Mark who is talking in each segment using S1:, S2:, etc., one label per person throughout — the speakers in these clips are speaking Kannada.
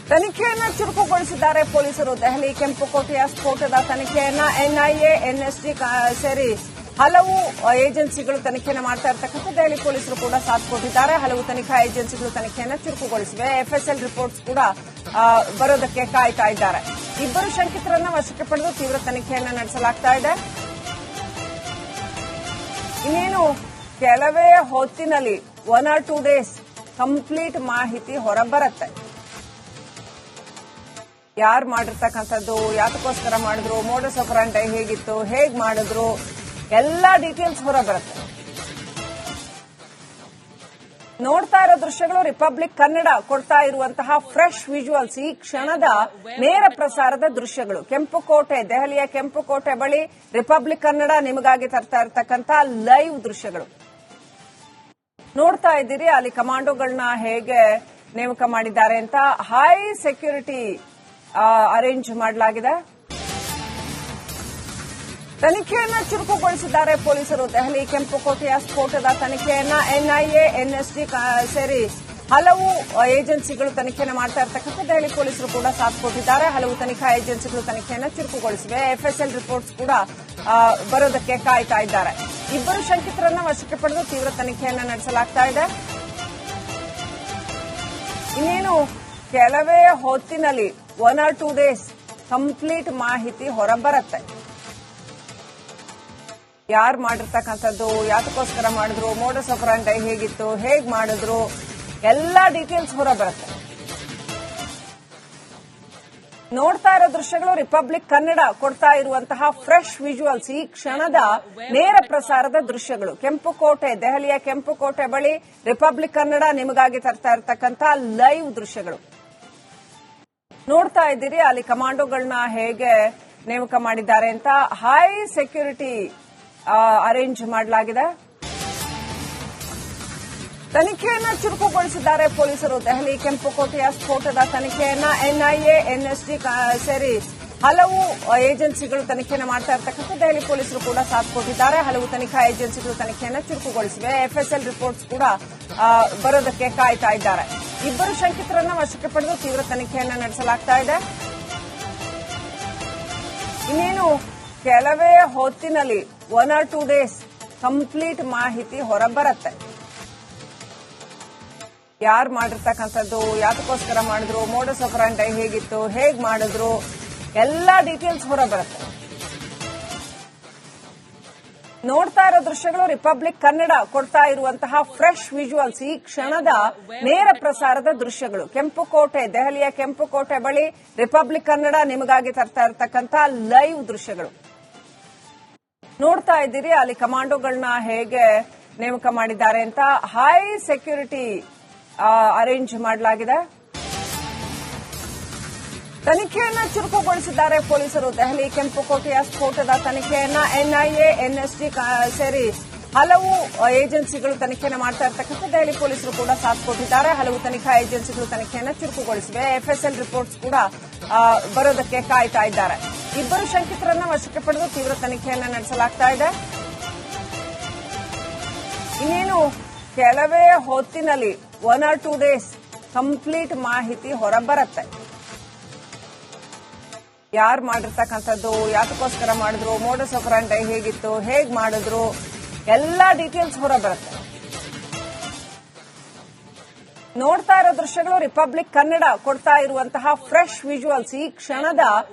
S1: ತನಿಖೆಯನ್ನ ಚುರುಕುಗೊಳಿಸಿದ್ದಾರೆ ಪೊಲೀಸರು. ದೆಹಲಿ ಕೆಂಪುಕೋಟೆಯ ಸ್ಫೋಟದ ತನಿಖೆಯನ್ನ ಎನ್ಐಎ, ಎನ್ಎಸ್ಜಿ ಸೇರಿ ಹಲವು ಏಜೆನ್ಸಿಗಳು ತನಿಖೆಯನ್ನು ಮಾಡ್ತಾ ಇರತಕ್ಕಂಥ ದೆಹಲಿ ಪೊಲೀಸರು ಕೂಡ ಸಾಥ್ ಕೊಟ್ಟಿದ್ದಾರೆ. ಹಲವು ತನಿಖಾ ಏಜೆನ್ಸಿಗಳು ತನಿಖೆಯನ್ನು ಚುರುಕುಗೊಳಿಸಿವೆ. ಎಫ್ಎಸ್ಎಲ್ ರಿಪೋರ್ಟ್ಸ್ ಕೂಡ ಬರೋದಕ್ಕೆ ಕಾಯ್ತಾ ಇದ್ದಾರೆ. ಇಬ್ಬರು ಶಂಕಿತರನ್ನ ವಶಕ್ಕೆ ಪಡೆದು ತೀವ್ರ ತನಿಖೆಯನ್ನು ನಡೆಸಲಾಗ್ತಾ ಇದೆ. ಇನ್ನೇನು ಕೆಲವೇ ಹೊತ್ತಿನಲ್ಲಿ 1 or 2 days ಕಂಪ್ಲೀಟ್ ಮಾಹಿತಿ ಹೊರಬರುತ್ತೆ. ಯಾರು ಮಾಡಿರ್ತಕ್ಕಂಥದ್ದು, ಯಾತಕ್ಕೋಸ್ಕರ ಮಾಡಿದ್ರು, ಮೋಡಸ್ ಆಪರಾಂಡಿ ಹೇಗಿತ್ತು, ಹೇಗ್ ಮಾಡಿದ್ರು, ಎಲ್ಲಾ ಡೀಟೇಲ್ಸ್ ಹೊರಬರುತ್ತೆ. ನೋಡ್ತಾ ಇರೋ ದೃಶ್ಯಗಳು ರಿಪಬ್ಲಿಕ್ ಕನ್ನಡ ಕೊಡ್ತಾ ಇರುವಂತಹ ಫ್ರೆಶ್ ವಿಜುವಲ್ಸ್. ಈ ಕ್ಷಣದ ನೇರ ಪ್ರಸಾರದ ದೃಶ್ಯಗಳು. ಕೆಂಪುಕೋಟೆ, ದೆಹಲಿಯ ಕೆಂಪುಕೋಟೆ ಬಳಿ ರಿಪಬ್ಲಿಕ್ ಕನ್ನಡ ನಿಮಗಾಗಿ ತರ್ತಾ ಇರತಕ್ಕಂತ ಲೈವ್ ದೃಶ್ಯಗಳು ನೋಡ್ತಾ ಇದ್ದೀರಿ. ಅಲ್ಲಿ ಕಮಾಂಡೋಗಳನ್ನ ಹೇಗೆ ನೇಮಕ ಮಾಡಿದ್ದಾರೆ ಅಂತ ಹೈ ಸೆಕ್ಯೂರಿಟಿ ಅರೇಂಜ್ ಮಾಡಲಾಗಿದೆ. ತನಿಖೆಯನ್ನ ಚುರುಕುಗೊಳಿಸಿದ್ದಾರೆ ಪೊಲೀಸರು. ದೆಹಲಿ ಕೆಂಪುಕೋಟೆಯ ಸ್ಫೋಟದ ತನಿಖೆಯನ್ನ ಎನ್ಐಎ, ಎನ್ಎಸ್ಜಿ ಸೇರಿ ಹಲವು ಏಜೆನ್ಸಿಗಳು ತನಿಖೆಯನ್ನು ಮಾಡ್ತಾ ಇರತಕ್ಕಂಥ ದೆಹಲಿ ಪೊಲೀಸರು ಕೂಡ ಸಾಥ್ ಕೊಟ್ಟಿದ್ದಾರೆ. ಹಲವು ತನಿಖಾ ಏಜೆನ್ಸಿಗಳು ತನಿಖೆಯನ್ನು ಚುರುಕುಗೊಳಿಸಿವೆ. ಎಫ್ಎಸ್ಎಲ್ ರಿಪೋರ್ಟ್ಸ್ ಕೂಡ ಬರೋದಕ್ಕೆ ಕಾಯ್ತಾ ಇದ್ದಾರೆ. ಇಬ್ಬರು ಶಂಕಿತರನ್ನ ವಶಕ್ಕೆ ಪಡೆದು ತೀವ್ರ ತನಿಖೆಯನ್ನು ನಡೆಸಲಾಗ್ತಾ ಇದೆ. ಇನ್ನೇನು ಕೆಲವೇ ಹೊತ್ತಿನಲ್ಲಿ 1 or 2 days ಕಂಪ್ಲೀಟ್ ಮಾಹಿತಿ ಹೊರಬರುತ್ತೆ. ಯಾರು ಮಾಡಿರ್ತಕ್ಕಂಥದ್ದು, ಯಾತಕ್ಕೋಸ್ಕರ ಮಾಡಿದ್ರು, ಮೋಡಸ್ ಆಪರಾಂಡಿ ಹೇಗಿತ್ತು, ಹೇಗ್ ಮಾಡಿದ್ರು, ಎಲ್ಲಾ ಡೀಟೇಲ್ಸ್ ಹೊರಬರುತ್ತೆ. ನೋಡ್ತಾ ಇರೋ ದೃಶ್ಯಗಳು ರಿಪಬ್ಲಿಕ್ ಕನ್ನಡ ಕೊಡ್ತಾ ಇರುವಂತಹ ಫ್ರೆಶ್ ವಿಜುವಲ್ಸ್. ಈ ಕ್ಷಣದ ನೇರ ಪ್ರಸಾರದ ದೃಶ್ಯಗಳು. ಕೆಂಪುಕೋಟೆ, ದೆಹಲಿಯ ಕೆಂಪುಕೋಟೆ ಬಳಿ ರಿಪಬ್ಲಿಕ್ ಕನ್ನಡ ನಿಮಗಾಗಿ ತರ್ತಾ ಇರತಕ್ಕಂತ ಲೈವ್ ದೃಶ್ಯಗಳು ನೋಡ್ತಾ ಇದ್ದೀರಿ. ಅಲ್ಲಿ ಕಮಾಂಡೋಗಳನ್ನ ಹೇಗೆ ನೇಮಕ ಮಾಡಿದ್ದಾರೆ ಅಂತ ಹೈ ಸೆಕ್ಯೂರಿಟಿ ಅರೇಂಜ್ ಮಾಡಲಾಗಿದೆ. ತನಿಖೆಯನ್ನ ಚುರುಕುಗೊಳಿಸಿದ್ದಾರೆ ಪೊಲೀಸರು. ದೆಹಲಿ ಕೆಂಪುಕೋಟೆಯ ಸ್ಫೋಟದ ತನಿಖೆಯನ್ನ ಎನ್ಐಎ, ಎನ್ಎಸ್ಜಿ ಸೇರಿ ಹಲವು ಏಜೆನ್ಸಿಗಳು ತನಿಖೆಯನ್ನು ಮಾಡ್ತಾ ಇರತಕ್ಕಂಥ ದೆಹಲಿ ಪೊಲೀಸರು ಕೂಡ ಸಾಥ್ ಕೊಟ್ಟಿದ್ದಾರೆ. ಹಲವು ತನಿಖಾ ಏಜೆನ್ಸಿಗಳು ತನಿಖೆಯನ್ನು ಚುರುಕುಗೊಳಿಸಿವೆ. ಎಫ್ಎಸ್ಎಲ್ ರಿಪೋರ್ಟ್ಸ್ ಕೂಡ ಬರೋದಕ್ಕೆ ಕಾಯ್ತಾ ಇದ್ದಾರೆ. ಇಬ್ಬರು ಶಂಕಿತರನ್ನ ವಶಕ್ಕೆ ಪಡೆದು ತೀವ್ರ ತನಿಖೆಯನ್ನು ನಡೆಸಲಾಗ್ತಾ ಇದೆ. ಇನ್ನೇನು ಕೆಲವೇ ಹೊತ್ತಿನಲ್ಲಿ 1 or 2 days ಕಂಪ್ಲೀಟ್ ಮಾಹಿತಿ ಹೊರಬರುತ್ತೆ. ಯಾರು ಮಾಡಿರ್ತಕ್ಕಂಥದ್ದು, ಯಾತಕ್ಕೋಸ್ಕರ ಮಾಡಿದ್ರು, ಮೋಡಸ್ ಆಪರಾಂಡಿ ಹೇಗಿತ್ತು, ಹೇಗ್ ಮಾಡಿದ್ರು, ಎಲ್ಲಾ ಡೀಟೇಲ್ಸ್ ಹೊರಬರುತ್ತೆ. ನೋಡ್ತಾ ಇರೋ ದೃಶ್ಯಗಳು ರಿಪಬ್ಲಿಕ್ ಕನ್ನಡ ಕೊಡ್ತಾ ಇರುವಂತಹ ಫ್ರೆಶ್ ವಿಜುವಲ್ಸ್. ಈ ಕ್ಷಣದ ನೇರ ಪ್ರಸಾರದ ದೃಶ್ಯಗಳು. ಕೆಂಪುಕೋಟೆ, ದೆಹಲಿಯ ಕೆಂಪುಕೋಟೆ ಬಳಿ ರಿಪಬ್ಲಿಕ್ ಕನ್ನಡ ನಿಮಗಾಗಿ ತರ್ತಾ ಇರತಕ್ಕಂತ ಲೈವ್ ದೃಶ್ಯಗಳು ನೋಡ್ತಾ ಇದ್ದೀರಿ. ಅಲ್ಲಿ ಕಮಾಂಡೋಗಳನ್ನ ಹೇಗೆ ನೇಮಕ ಮಾಡಿದ್ದಾರೆ ಅಂತ ಹೈ ಸೆಕ್ಯೂರಿಟಿ ಅರೇಂಜ್ ಮಾಡಲಾಗಿದೆ. ತನಿಖೆಯನ್ನ ಚುರುಕುಗೊಳಿಸಿದ್ದಾರೆ ಪೊಲೀಸರು. ದೆಹಲಿ ಕೆಂಪುಕೋಟೆಯ ಸ್ಫೋಟದ ತನಿಖೆಯನ್ನ ಎನ್ಐಎ, ಎನ್ಎಸ್ಜಿ ಸೇರಿ ಹಲವು ಏಜೆನ್ಸಿಗಳು ತನಿಖೆಯನ್ನು ಮಾಡ್ತಾ ಇರತಕ್ಕಂಥ ದೆಹಲಿ ಪೊಲೀಸರು ಕೂಡ ಸಾಥ್ ಕೊಟ್ಟಿದ್ದಾರೆ. ಹಲವು ತನಿಖಾ ಏಜೆನ್ಸಿಗಳು ತನಿಖೆಯನ್ನು ಚುರುಕುಗೊಳಿಸಿವೆ. ಎಫ್ಎಸ್ಎಲ್ ರಿಪೋರ್ಟ್ಸ್ ಕೂಡ ಬರೋದಕ್ಕೆ ಕಾಯ್ತಾ ಇದ್ದಾರೆ. ಇಬ್ಬರು ಶಂಕಿತರನ್ನ ವಶಕ್ಕೆ ಪಡೆದು ತೀವ್ರ ತನಿಖೆಯನ್ನು ನಡೆಸಲಾಗ್ತಾ ಇದೆ. ಇನ್ನೇನು ಕೆಲವೇ ಹೊತ್ತಿನಲ್ಲಿ 1 or 2 days ಕಂಪ್ಲೀಟ್ ಮಾಹಿತಿ ಹೊರಬರುತ್ತೆ. ಯಾರು ಮಾಡಿರ್ತಕ್ಕಂಥದ್ದು, ಯಾತಕ್ಕೋಸ್ಕರ ಮಾಡಿದ್ರು, ಮೋಡಸ್ ಆಪರಾಂಡಿ ಹೇಗಿತ್ತು, ಹೇಗ್ ಮಾಡಿದ್ರು, ಎಲ್ಲಾ ಡೀಟೇಲ್ಸ್ ಹೊರಬರುತ್ತೆ. ನೋಡ್ತಾ ಇರೋ ದೃಶ್ಯಗಳು ರಿಪಬ್ಲಿಕ್ ಕನ್ನಡ ಕೊಡ್ತಾ ಇರುವಂತಹ ಫ್ರೆಶ್ ವಿಜುವಲ್ಸ್. ಈ ಕ್ಷಣದ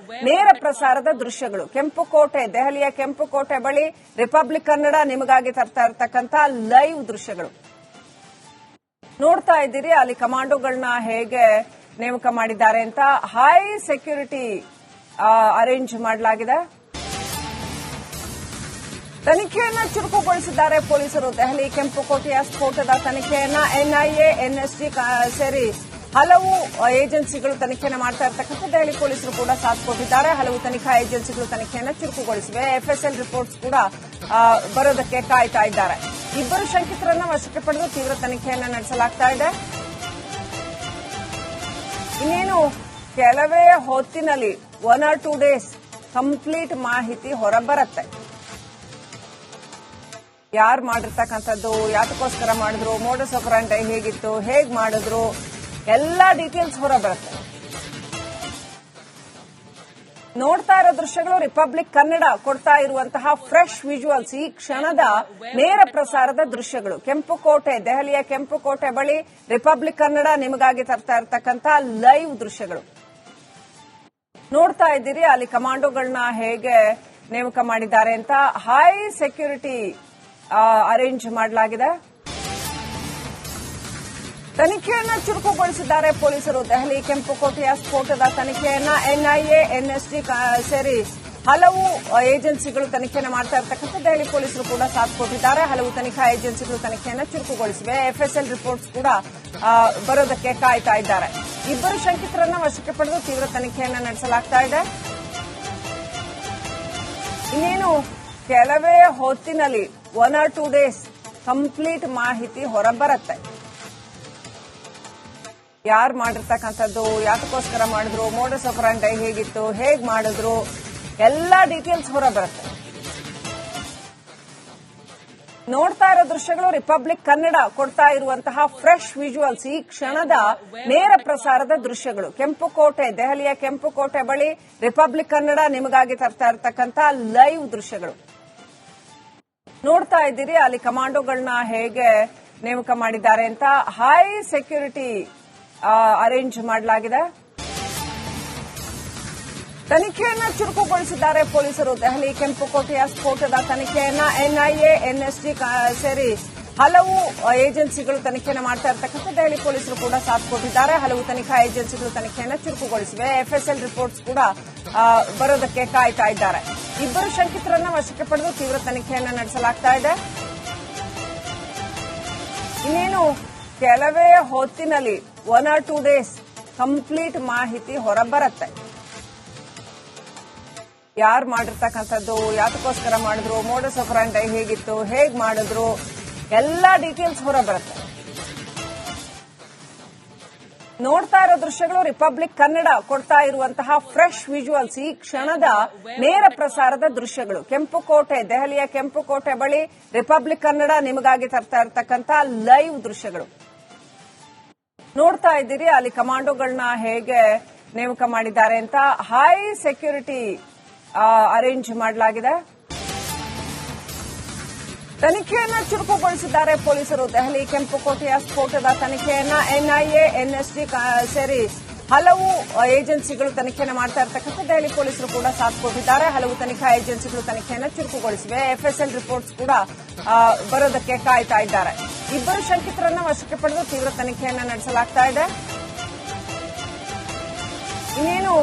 S1: ನೇರ ಪ್ರಸಾರದ ದೃಶ್ಯಗಳು. ಕೆಂಪುಕೋಟೆ, ದೆಹಲಿಯ ಕೆಂಪುಕೋಟೆ ಬಳಿ ರಿಪಬ್ಲಿಕ್ ಕನ್ನಡ ನಿಮಗಾಗಿ ತರ್ತಾ ಇರತಕ್ಕಂತ ಲೈವ್ ದೃಶ್ಯಗಳು ನೋಡ್ತಾ ಇದ್ದೀರಿ. ಅಲ್ಲಿ ಕಮಾಂಡೋಗಳನ್ನ ಹೇಗೆ ನೇಮಕ ಮಾಡಿದ್ದಾರೆ ಅಂತ ಹೈ ಸೆಕ್ಯೂರಿಟಿ ಅರೇಂಜ್ ಮಾಡಲಾಗಿದೆ. ತನಿಖೆಯನ್ನ ಚುರುಕುಗೊಳಿಸಿದ್ದಾರೆ ಪೊಲೀಸರು. ದೆಹಲಿ ಕೆಂಪುಕೋಟೆಯ ಸ್ಫೋಟದ ತನಿಖೆಯನ್ನ ಎನ್ಐಎ, ಎನ್ಎಸ್ಜಿ ಸೇರಿ ಹಲವು ಏಜೆನ್ಸಿಗಳು ತನಿಖೆಯನ್ನು ಮಾಡ್ತಾ ಇರತಕ್ಕಂಥ ದೆಹಲಿ ಪೊಲೀಸರು ಕೂಡ ಸಾಥ್ ಕೊಟ್ಟಿದ್ದಾರೆ. ಹಲವು ತನಿಖಾ ಏಜೆನ್ಸಿಗಳು ತನಿಖೆಯನ್ನು ಚುರುಕುಗೊಳಿಸಿವೆ. ಎಫ್ಎಸ್ಎಲ್ ರಿಪೋರ್ಟ್ಸ್ ಕೂಡ ಬರೋದಕ್ಕೆ ಕಾಯ್ತಾ ಇದ್ದಾರೆ. ಇಬ್ಬರು ಶಂಕಿತರನ್ನ ವಶಕ್ಕೆ ಪಡೆದು ತೀವ್ರ ತನಿಖೆಯನ್ನು ನಡೆಸಲಾಗ್ತಾ ಇದೆ. ಇನ್ನೇನು ಕೆಲವೇ ಹೊತ್ತಿನಲ್ಲಿ 1 or 2 days ಕಂಪ್ಲೀಟ್ ಮಾಹಿತಿ ಹೊರಬರುತ್ತೆ. ಯಾರು ಮಾಡಿರ್ತಕ್ಕಂಥದ್ದು, ಯಾತಕ್ಕೋಸ್ಕರ ಮಾಡಿದ್ರು, ಮೋಡಸ್ ಆಪರಾಂಡಿ ಹೇಗಿತ್ತು, ಹೇಗ್ ಮಾಡಿದ್ರು, ಎಲ್ಲಾ ಡೀಟೇಲ್ಸ್ ಹೊರಬರುತ್ತೆ. ನೋಡ್ತಾ ಇರೋ ದೃಶ್ಯಗಳು ರಿಪಬ್ಲಿಕ್ ಕನ್ನಡ ಕೊಡ್ತಾ ಇರುವಂತಹ ಫ್ರೆಶ್ ವಿಜುವಲ್ಸ್, ಈ ಕ್ಷಣದ ನೇರ ಪ್ರಸಾರದ ದೃಶ್ಯಗಳು. ಕೆಂಪುಕೋಟೆ, ದೆಹಲಿಯ ಕೆಂಪುಕೋಟೆ ಬಳಿ ರಿಪಬ್ಲಿಕ್ ಕನ್ನಡ ನಿಮಗಾಗಿ ತರ್ತಾ ಇರತಕ್ಕಂತ ಲೈವ್ ದೃಶ್ಯಗಳು ನೋಡ್ತಾ ಇದ್ದೀರಿ. ಅಲ್ಲಿ ಕಮಾಂಡೋಗಳನ್ನ ಹೇಗೆ ನೇಮಕ ಮಾಡಿದ್ದಾರೆ ಅಂತ ಹೈ ಸೆಕ್ಯೂರಿಟಿ ಅರೇಂಜ್ ಮಾಡಲಾಗಿದೆ. ತನಿಖೆಯನ್ನ ಚುರುಕುಗೊಳಿಸಿದ್ದಾರೆ ಪೊಲೀಸರು. ದೆಹಲಿ ಕೆಂಪುಕೋಟೆಯ ಸ್ಫೋಟದ ತನಿಖೆಯನ್ನ ಎನ್ಐಎ, ಎನ್ಎಸ್ಟಿ ಸೇರಿ ಹಲವು ಏಜೆನ್ಸಿಗಳು ತನಿಖೆಯನ್ನು ಮಾಡ್ತಾ ಇರತಕ್ಕಂಥ ದೆಹಲಿ ಪೊಲೀಸರು ಕೂಡ ಸಾಥ್ ಕೊಟ್ಟಿದ್ದಾರೆ. ಹಲವು ತನಿಖಾ ಏಜೆನ್ಸಿಗಳು ತನಿಖೆಯನ್ನು ಚುರುಕುಗೊಳಿಸಿವೆ. ಎಫ್ಎಸ್ಎಲ್ ರಿಪೋರ್ಟ್ಸ್ ಕೂಡ ಬರೋದಕ್ಕೆ ಕಾಯ್ತಾ ಇದ್ದಾರೆ. ಇಬ್ಬರು ಶಂಕಿತರನ್ನ ವಶಕ್ಕೆ ಪಡೆದು ತೀವ್ರ ತನಿಖೆಯನ್ನ ನಡೆಸಲಾಗ್ತಾ ಇದೆ. ಇನ್ನೇನು ಕೆಲವೇ ಹೊತ್ತಿನಲ್ಲಿ 1 or 2 days ಕಂಪ್ಲೀಟ್ ಮಾಹಿತಿ ಹೊರಬರುತ್ತೆ. ಯಾರು ಮಾಡಿರ್ತಕ್ಕಂಥದ್ದು, ಯಾತಕ್ಕೋಸ್ಕರ ಮಾಡಿದ್ರು, ಮೋಡಸ್ ಆಪರಂಡಿ ಹೇಗಿತ್ತು, ಹೇಗ್ ಮಾಡಿದ್ರು, ಎಲ್ಲಾ ಡೀಟೇಲ್ಸ್ ಹೊರಬರುತ್ತೆ. ನೋಡ್ತಾ ಇರೋ ದೃಶ್ಯಗಳು ರಿಪಬ್ಲಿಕ್ ಕನ್ನಡ ಕೊಡ್ತಾ ಇರುವಂತಹ ಫ್ರೆಶ್ ವಿಜುವಲ್ಸ್, ಈ ಕ್ಷಣದ ನೇರ ಪ್ರಸಾರದ ದೃಶ್ಯಗಳು. ಕೆಂಪುಕೋಟೆ, ದೆಹಲಿಯ ಕೆಂಪುಕೋಟೆ ಬಳಿ ರಿಪಬ್ಲಿಕ್ ಕನ್ನಡ ನಿಮಗಾಗಿ ತರ್ತಾ ಇರತಕ್ಕಂತ ಲೈವ್ ದೃಶ್ಯಗಳು ನೋಡ್ತಾ ಇದ್ದೀರಿ. ಅಲ್ಲಿ ಕಮಾಂಡೋಗಳನ್ನ ಹೇಗೆ ನೇಮಕ ಮಾಡಿದ್ದಾರೆ ಅಂತ ಹೈ ಸೆಕ್ಯೂರಿಟಿ ಅರೇಂಜ್ ಮಾಡಲಾಗಿದೆ. ತನಿಖೆಯನ್ನ ಚುರುಕುಗೊಳಿಸಿದ್ದಾರೆ ಪೊಲೀಸರು. ದೆಹಲಿ ಕೆಂಪುಕೋಟೆಯ ಸ್ಫೋಟದ ತನಿಖೆಯನ್ನ ಎನ್ಐಎ, ಎನ್ಎಸ್ಟಿ ಸೇರಿ ಹಲವು ಏಜೆನ್ಸಿಗಳು ತನಿಖೆಯನ್ನು ಮಾಡ್ತಾ ಇರತಕ್ಕಂಥ ದೆಹಲಿ ಪೊಲೀಸರು ಕೂಡ ಸಾಥ್ ಕೊಟ್ಟಿದ್ದಾರೆ. ಹಲವು ತನಿಖಾ ಏಜೆನ್ಸಿಗಳು ತನಿಖೆಯನ್ನು ಚುರುಕುಗೊಳಿಸಿವೆ. ಎಫ್ಎಸ್ಎಲ್ ರಿಪೋರ್ಟ್ಸ್ ಕೂಡ ಬರೋದಕ್ಕೆ ಕಾಯ್ತಾ ಇದ್ದಾರೆ. ಇಬ್ಬರು ಶಂಕಿತರನ್ನ ವಶಕ್ಕೆ ಪಡೆದು ತೀವ್ರ ತನಿಖೆಯನ್ನ ನಡೆಸಲಾಗ್ತಾ ಇದೆ. ಇನ್ನೇನು ಕೆಲವೇ ಹೊತ್ತಿನಲ್ಲಿ 1 or 2 days ಕಂಪ್ಲೀಟ್ ಮಾಹಿತಿ ಹೊರಬರುತ್ತೆ. ಯಾರು ಮಾಡಿರ್ತಕ್ಕಂಥದ್ದು, ಯಾತಕ್ಕೋಸ್ಕರ ಮಾಡಿದ್ರು, ಮೋಡಸ್ ಆಪರಂಡಿ ಹೇಗಿತ್ತು, ಹೇಗ್ ಮಾಡಿದ್ರು, ಎಲ್ಲಾ ಡೀಟೇಲ್ಸ್ ಹೊರಬರುತ್ತೆ. ನೋಡ್ತಾ ಇರೋ ದೃಶ್ಯಗಳು ರಿಪಬ್ಲಿಕ್ ಕನ್ನಡ ಕೊಡ್ತಾ ಇರುವಂತಹ ಫ್ರೆಶ್ ವಿಜುವಲ್ಸ್, ಈ ಕ್ಷಣದ ನೇರ ಪ್ರಸಾರದ ದೃಶ್ಯಗಳು. ಕೆಂಪುಕೋಟೆ, ದೆಹಲಿಯ ಕೆಂಪುಕೋಟೆ ಬಳಿ ರಿಪಬ್ಲಿಕ್ ಕನ್ನಡ ನಿಮಗಾಗಿ ತರ್ತಾ ಇರತಕ್ಕಂತ ಲೈವ್ ದೃಶ್ಯಗಳು ನೋಡ್ತಾ ಇದ್ದೀರಿ. ಅಲ್ಲಿ ಕಮಾಂಡೋಗಳನ್ನ ಹೇಗೆ ನೇಮಕ ಮಾಡಿದ್ದಾರೆ ಅಂತ ಹೈ ಸೆಕ್ಯೂರಿಟಿ ಅರೇಂಜ್ ಮಾಡಲಾಗಿದೆ. ತನಿಖೆಯನ್ನ ಚುರುಕುಗೊಳಿಸಿದ್ದಾರೆ ಪೊಲೀಸರು. ದೆಹಲಿ ಕೆಂಪುಕೋಟೆಯ ಸ್ಫೋಟದ ತನಿಖೆಯನ್ನ ಎನ್ಐಎ, ಎನ್ಎಸ್ಟಿ ಸೇರಿ ಹಲವು ಏಜೆನ್ಸಿಗಳು ತನಿಖೆಯನ್ನು ಮಾಡ್ತಾ ಇರತಕ್ಕಂಥ ದೆಹಲಿ ಪೊಲೀಸರು ಕೂಡ ಸಾಥ್ ಕೊಟ್ಟಿದ್ದಾರೆ. ಹಲವು ತನಿಖಾ ಏಜೆನ್ಸಿಗಳು ತನಿಖೆಯನ್ನು ಚುರುಕುಗೊಳಿಸಿವೆ. ಎಫ್ಎಸ್ಎಲ್ ರಿಪೋರ್ಟ್ಸ್ ಕೂಡ ಬರೋದಕ್ಕೆ ಕಾಯ್ತಾ ಇದ್ದಾರೆ. ಇಬ್ಬರು ಶಂಕಿತರನ್ನ ವಶಕ್ಕೆ ಪಡೆದು ತೀವ್ರ ತನಿಖೆಯನ್ನ ನಡೆಸಲಾಗ್ತಾ ಇದೆ. ಇನ್ನೇನು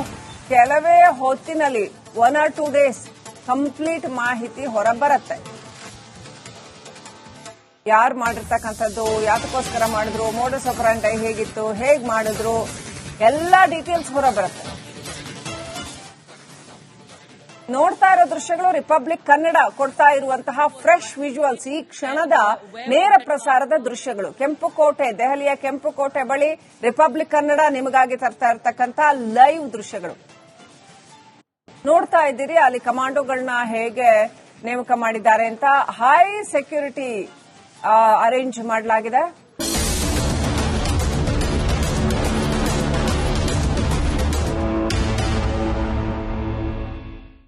S1: ಕೆಲವೇ ಹೊತ್ತಿನಲ್ಲಿ 1 or 2 days ಕಂಪ್ಲೀಟ್ ಮಾಹಿತಿ ಹೊರಬರುತ್ತೆ. ಯಾರು ಮಾಡಿರ್ತಕ್ಕಂಥದ್ದು, ಯಾತಕ್ಕೋಸ್ಕರ ಮಾಡಿದ್ರು, ಮೋಡಸ್ ಆಪರಂಡಿ ಹೇಗಿತ್ತು, ಹೇಗ್ ಮಾಡಿದ್ರು, ಎಲ್ಲಾ ಡೀಟೇಲ್ಸ್ ಹೊರಬರುತ್ತೆ. ನೋಡ್ತಾ ಇರೋ ದೃಶ್ಯಗಳು ರಿಪಬ್ಲಿಕ್ ಕನ್ನಡ ಕೊಡ್ತಾ ಇರುವಂತಹ ಫ್ರೆಶ್ ವಿಜುವಲ್ಸ್, ಈ ಕ್ಷಣದ ನೇರ ಪ್ರಸಾರದ ದೃಶ್ಯಗಳು. ಕೆಂಪುಕೋಟೆ, ದೆಹಲಿಯ ಕೆಂಪುಕೋಟೆ ಬಳಿ ರಿಪಬ್ಲಿಕ್ ಕನ್ನಡ ನಿಮಗಾಗಿ ತರ್ತಾ ಇರತಕ್ಕಂತ ಲೈವ್ ದೃಶ್ಯಗಳು ನೋಡ್ತಾ ಇದ್ದೀರಿ. ಅಲ್ಲಿ ಕಮಾಂಡೋಗಳನ್ನ ಹೇಗೆ ನೇಮಕ ಮಾಡಿದ್ದಾರೆ ಅಂತ ಹೈ ಸೆಕ್ಯೂರಿಟಿ ಅರೇಂಜ್ ಮಾಡಲಾಗಿದೆ.